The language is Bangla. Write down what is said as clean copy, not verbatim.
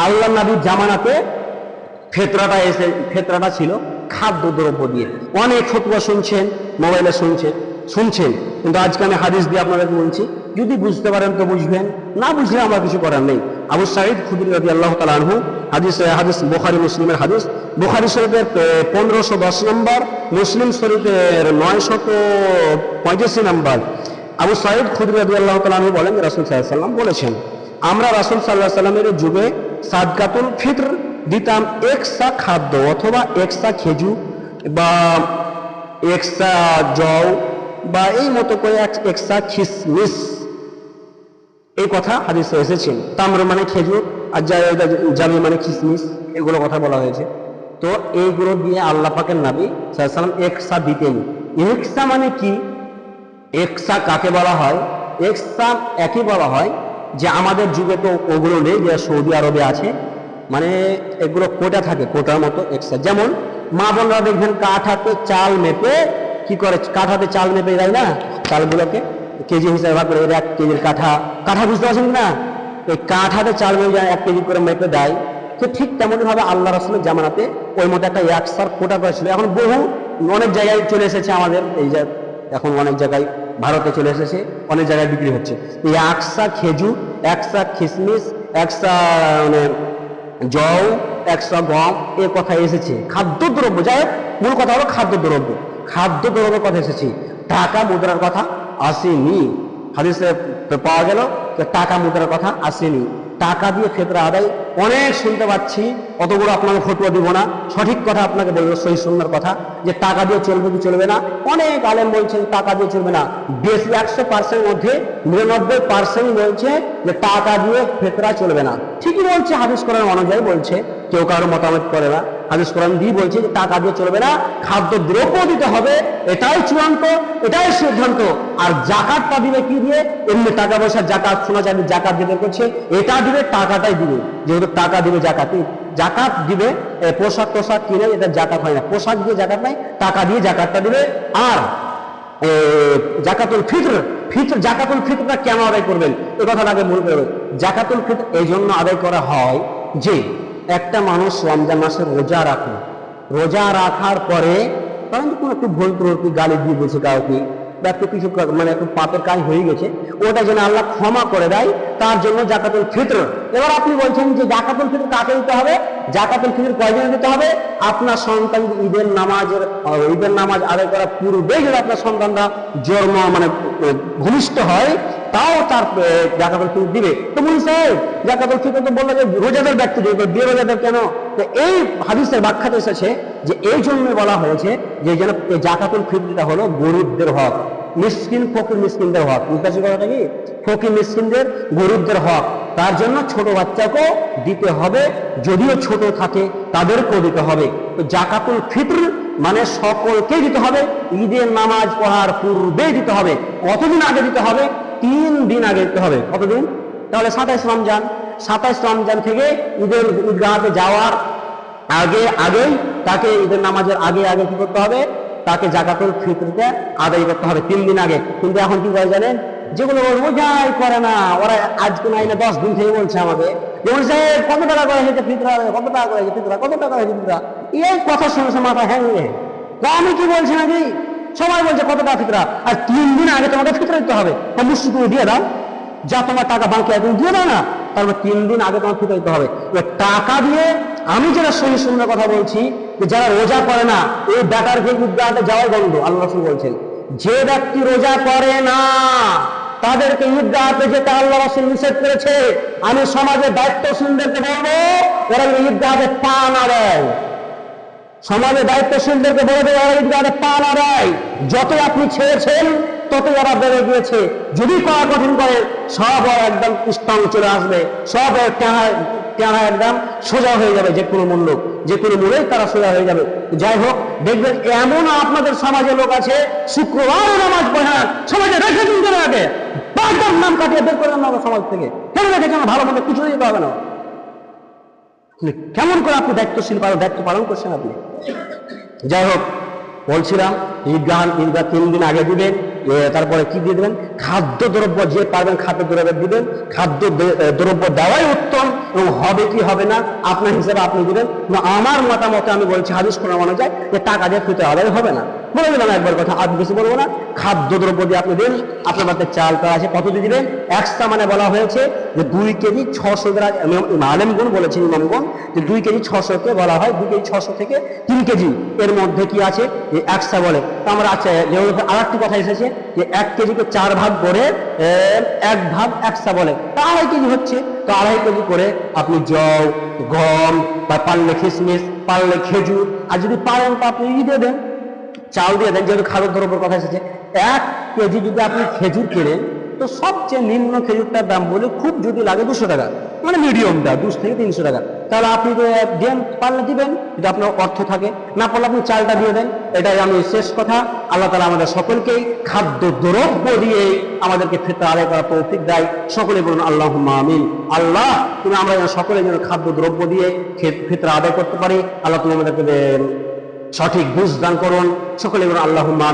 আল্লাহ নবীর জামানাতে ফেতরাটা ছিল খাদ্য দ্রব্য দিয়ে। অনেক ফতোয়া শুনছেন, মোবাইলে শুনছেন, কিন্তু আজকে আমি হাদিস দিয়ে আপনাদেরকে বলছি, যদি বুঝতে পারেন তো বুঝবেন, না বুঝলে আমার কিছু করার নেই। আবু সাঈদ খুদরি রাদিয়াল্লাহু তাআলা আনহু, হাদিস বুখারী মুসলিমের হাদিস, বুখারী শরীফের 1510 নম্বর, মুসলিম শরীফের 985 নম্বর। আবু সাঈদ খুদরি রাদিয়াল্লাহু তাআলা আনহু বলেন, রাসূল সাল্লাল্লাহু আলাইহি ওয়াসাল্লাম বলেছেন, আমরা রাসূল সাল্লাল্লাহু আলাইহি ওয়াসাল্লামের যুগে সাদকাতুল ফিতর দিতাম একসা খাদ্য অথবা একসা খেজুর বা একসা জও বা এই মতো করে একসা খিসমিস। এই কথা হাদিসে এসেছে। তামর মানে খেজুর আর জামি মানে খিসমিস, এগুলো কথা বলা হয়েছে। তো এইগুলো দিয়ে আল্লাহ পাকের নবী সাল্লাল্লাহু আলাইহি ওয়াসাল্লাম একসা দিতেন। একসা মানে কি? একসা কাকে বলা হয়? একসা একই বলা হয় যে আমাদের যুগে তো ওগুলো নেই, যে সৌদি আরবে আছে, মানে এগুলো কোটা থাকে, কোটার মতো এক্সট্রা। যেমন মা বোনরা দেখবেন কাঠাতে চাল মেপে কি করে, কাঠাতে চাল মেপে দেয় না, চালগুলোকে কেজি হিসাবে ভাগ করে, 1 কেজির কাঠা বুঝতে পারছেন না, এই কাঠাতে চাল মেপে 1 কেজি করে মেপে দেয়। তো ঠিক তেমনি ভাবে আল্লাহ রাসূলের জামানাতে ওই মতো একটা একসার কোটা করেছিল। এখন বহু অনেক জায়গায় চলে এসেছে, আমাদের এই যে এখন অনেক জায়গায় ভারতে চলে এসেছে, অনেক জায়গায় বিক্রি হচ্ছে। এই একসা খেজুর, একসা খিসমিস, একসা মানে জও, একশো গম, এর কথা এসেছে। খাদ্যদ্রব্য, যাই হোক মূল কথা হলো খাদ্যদ্রব্যের কথা এসেছে। টাকা মুদ্রার কথা আসেনি। হাদিসে পাওয়া গেল যে টাকা মুদ্রার কথা আসেনি। টাকা দিয়ে ফিতরা আদায় অনেক শুনতে পাচ্ছি, অতগুলো আপনাকে ফতোয়া দিব না, সঠিক কথা আপনাকে বলবো, সহিহ সুন্নাহর কথা, যে টাকা দিয়ে চলবে কি চলবে না। অনেক আলেম বলছেন টাকা দিয়ে চলবে না। বেশি 100% মধ্যে 99% বলছে যে টাকা দিয়ে ফিতরা চলবে না। ঠিকই বলছে, হাদিস কোরআন অনুযায়ী বলছে, কেউ কারো মতামত করে না। হাদিস কোরআন দিয়ে বলছে যে টাকা দিয়ে চলবে না, খাদ্য দ্রব্য দিতে হবে, এটাই চূড়ান্ত, এটাই সিদ্ধান্ত। আর জাকাতটা দিবে কি দিয়ে? এমনি টাকা পয়সা জাকাত, শোনা যায় জাকাত দিবে করছে, এটা দিবে, টাকাটাই দিবে, যেহেতু টাকা দিবে জাকাত দিবে। পোশাক কিনে এটা জাকাত হয় না, পোশাক দিয়ে জাকাত নাই, টাকা দিয়ে জাকাতটা দিবে। আর জাকাতুল ফিতর জাকাতুল ফিতরটা কেন আদায় করবেন, এই কথাটা আগে মনে করবেন। জাকাতুল ফিতর এই জন্য আদায় করা হয় যে একটা মানুষ রমজান মাসে রোজা রাখার পরে কারণ কোনো একটু ভুল ত্রুটি, গালি দিয়ে দিয়েছে কাউকে, বা একটু কিছু মানে একটু পাপের কাজ হয়ে গেছে, ওটা যেন আল্লাহ ক্ষমা করে দেয়, তার জন্য জাকাতুল ফিতর। এবার আপনি বলছেন যে জাকাতুল ফিতর কাকে দিতে হবে? জাকাতুল ফিতর কয়জনে দিতে হবে? আপনার সন্তান ঈদের নামাজ আদায় করার পূর্বেই যদি আপনার সন্তানরা জন্ম মানে ভূমিষ্ঠ হয়, তাও তার জাকাতুল ফিতর দিবে। তো বলুন স্যার, জাকাতুল ফিতর তো বললো যে রোজাদার ব্যক্তি দিবে, বেরোজাদার কেন? তো এই হাদিসের ব্যাখ্যাতে এসেছে যে এই জন্য বলা হয়েছে যে যেন জাকাতুল ফিতরটা হলো গরিবদের হক, ফকির মিসকিনদের হক। বুঝতে পারছি কথাটা কি? ফকির মিসকিনদের, গরিবদের হক, তার জন্য ছোট বাচ্চাকেও দিতে হবে, যদিও ছোট থাকে তাদেরকেও দিতে হবে। তো জাকাতুল ফিতর মানে সকলকেই দিতে হবে, ঈদের নামাজ পড়ার পূর্বেই দিতে হবে। কতদিন আগে দিতে হবে? 3 দিন আগে দিতে হবে। কতদিন? তাহলে 27 রমজান থেকে ঈদগাহতে যাওয়ার আগেই তাকে, ঈদের নামাজের আগে কি করতে হবে? তাকে জাকাতুল ফিতরটা আদায় করতে হবে 3 দিন আগে। কিন্তু এখন কি করে জানেন? যেগুলো রোজাই করে না, ওরা আজকে না এনে 10 দিন থেকে বলছে আমাকে, যেমন সাহেব কত টাকা করে হয়েছে ফিতরা, কত টাকা করে হয়েছে ফিতরা। এই কথা শুনেছে মাথা হ্যাংলে। আমি কি বলছি নাকি? সবাই বলছে কত টাকা ফিতরা, আর 3 দিন আগে তোমাকে ফিতরা দিতে হবে। মুসলিম তুমি দিয়ে দাও, যা তোমার টাকা বাকি একদিন দিয়ে দাও না, তারপর 3 দিন আগে তোমার ফিতরা দিতে হবে। টাকা দিয়ে আমি যেটা সহি সুন্নাহর কথা বলছি, যে যারা রোজা করে না, এই ব্যাটারকে ঈদগাহতে যাওয়াই বন্ধ। আল্লাহ রাসূল বলছেন, যে ব্যক্তি রোজা করে না তাদেরকে ঈদগাহতে যেতে আল্লাহ রাসূল নিষেধ করেছে। আমি সমাজের দায়িত্বশীলদেরকে বলবো, ওরা ঈদগাহতে পা না দেয়। সমাজের দায়িত্বশীলদেরকে বলে দেবে, ওরা ঈদগাহতে পা না দেয়। যতই আপনি ছেড়েছেন ততই ওরা বেড়ে গিয়েছে। যদি করা কঠিন করে, সব একদম স্ট্রং চলে আসবে, সব টানা একদম সোজা হয়ে যাবে। যে কোনো মূলেই তারা সোজা হয়ে যাবে। যাই হোক, দেখবেন এমন আপনাদের সমাজে লোক আছে, শুক্রবার নামাজ পড়ে না, সমাজে রেখে দিন করে আগে একদম নাম কাটিয়ে বের করে না সমাজ থেকে, কেন রেখেছেন? ভালো মতো কিছু দিতে হবে না। কেমন করে আপনি দায়িত্ব পালন করছেন আপনি? যাই হোক, বলছিলাম ঈদগাহ 3 দিন আগে দিবেন, তারপরে কি দিয়ে দেবেন, খাদ্য দ্রব্য যে পারবেন খাদ্য দ্রব্য দিবেন। খাদ্য দ্রব্য দেওয়াই উত্তম, এবং হবে কি হবে না আপনার হিসেবে আপনি দিবেন। আমার মতামতে আমি বলছি, হাদিস কোরআন মানা যায় যে টাকা দিয়ে ফিতরা আদায় হবে না। বলে দিলাম একবার কথা, আর বেশি বলবো না। খাদ্য দ্রব্য দিয়ে আপনি দিন। আপনার বাড়িতে চাল টা আছে, কত দিয়ে দিবেন? একশা, মানে বলা হয়েছে যে 2 কেজি 600 গ্রাম। আলেমগণ বলেছেন, ইমামগণ, যে 2 কেজি 600 কে বলা হয় 2 কেজি 600 থেকে 3 কেজি এর মধ্যে কি আছে, যে একশা বলে। তো আমরা আচ্ছা, যেহেতু আর একটি কথা এসেছে যে 1 কেজিকে 4 ভাগ করে 1 ভাগ একশা বলে, তা 2.5 কেজি হচ্ছে। তো 2.5 কেজি করে আপনি জও, গম, বা পারলে কিশমিশ, পারলে খেজুর, আর যদি পারেন তো আপনি দিয়ে দেন, চাল দিয়ে দেন। যেহেতু খাদ্য দ্রব্যের কথা এসেছে, 1 কেজি যদি আপনি খেজুর কেনেন, তো সবচেয়ে নিম্ন খেজুরটার দাম বলে খুব যদি লাগে 200 টাকা, মানে মিডিয়ামটা 200 থেকে 300 টাকা। তাহলে আপনি দেন, পারলে দিবেন, যদি আপনার অর্থ থাকে, না পারলে আপনি চালটা দিয়ে দেন। এটাই আমি শেষ কথা। আল্লাহ তাআলা আমাদের সকলকেই খাদ্য দ্রব্য দিয়ে আমাদেরকে ফিতরা আদায় করার তৌফিক দেয়। সকলে বলুন আল্লাহুম্মা আমিন। আল্লাহ, তুমি আমরা যেন সকলে যেন খাদ্য দ্রব্য দিয়ে ফিতরা আদায় করতে পারি। আল্লাহ, তুমি আমাদেরকে সঠিক বুঝ দান করুন। সকলে বলুন আল্লাহুম্মা আমিন।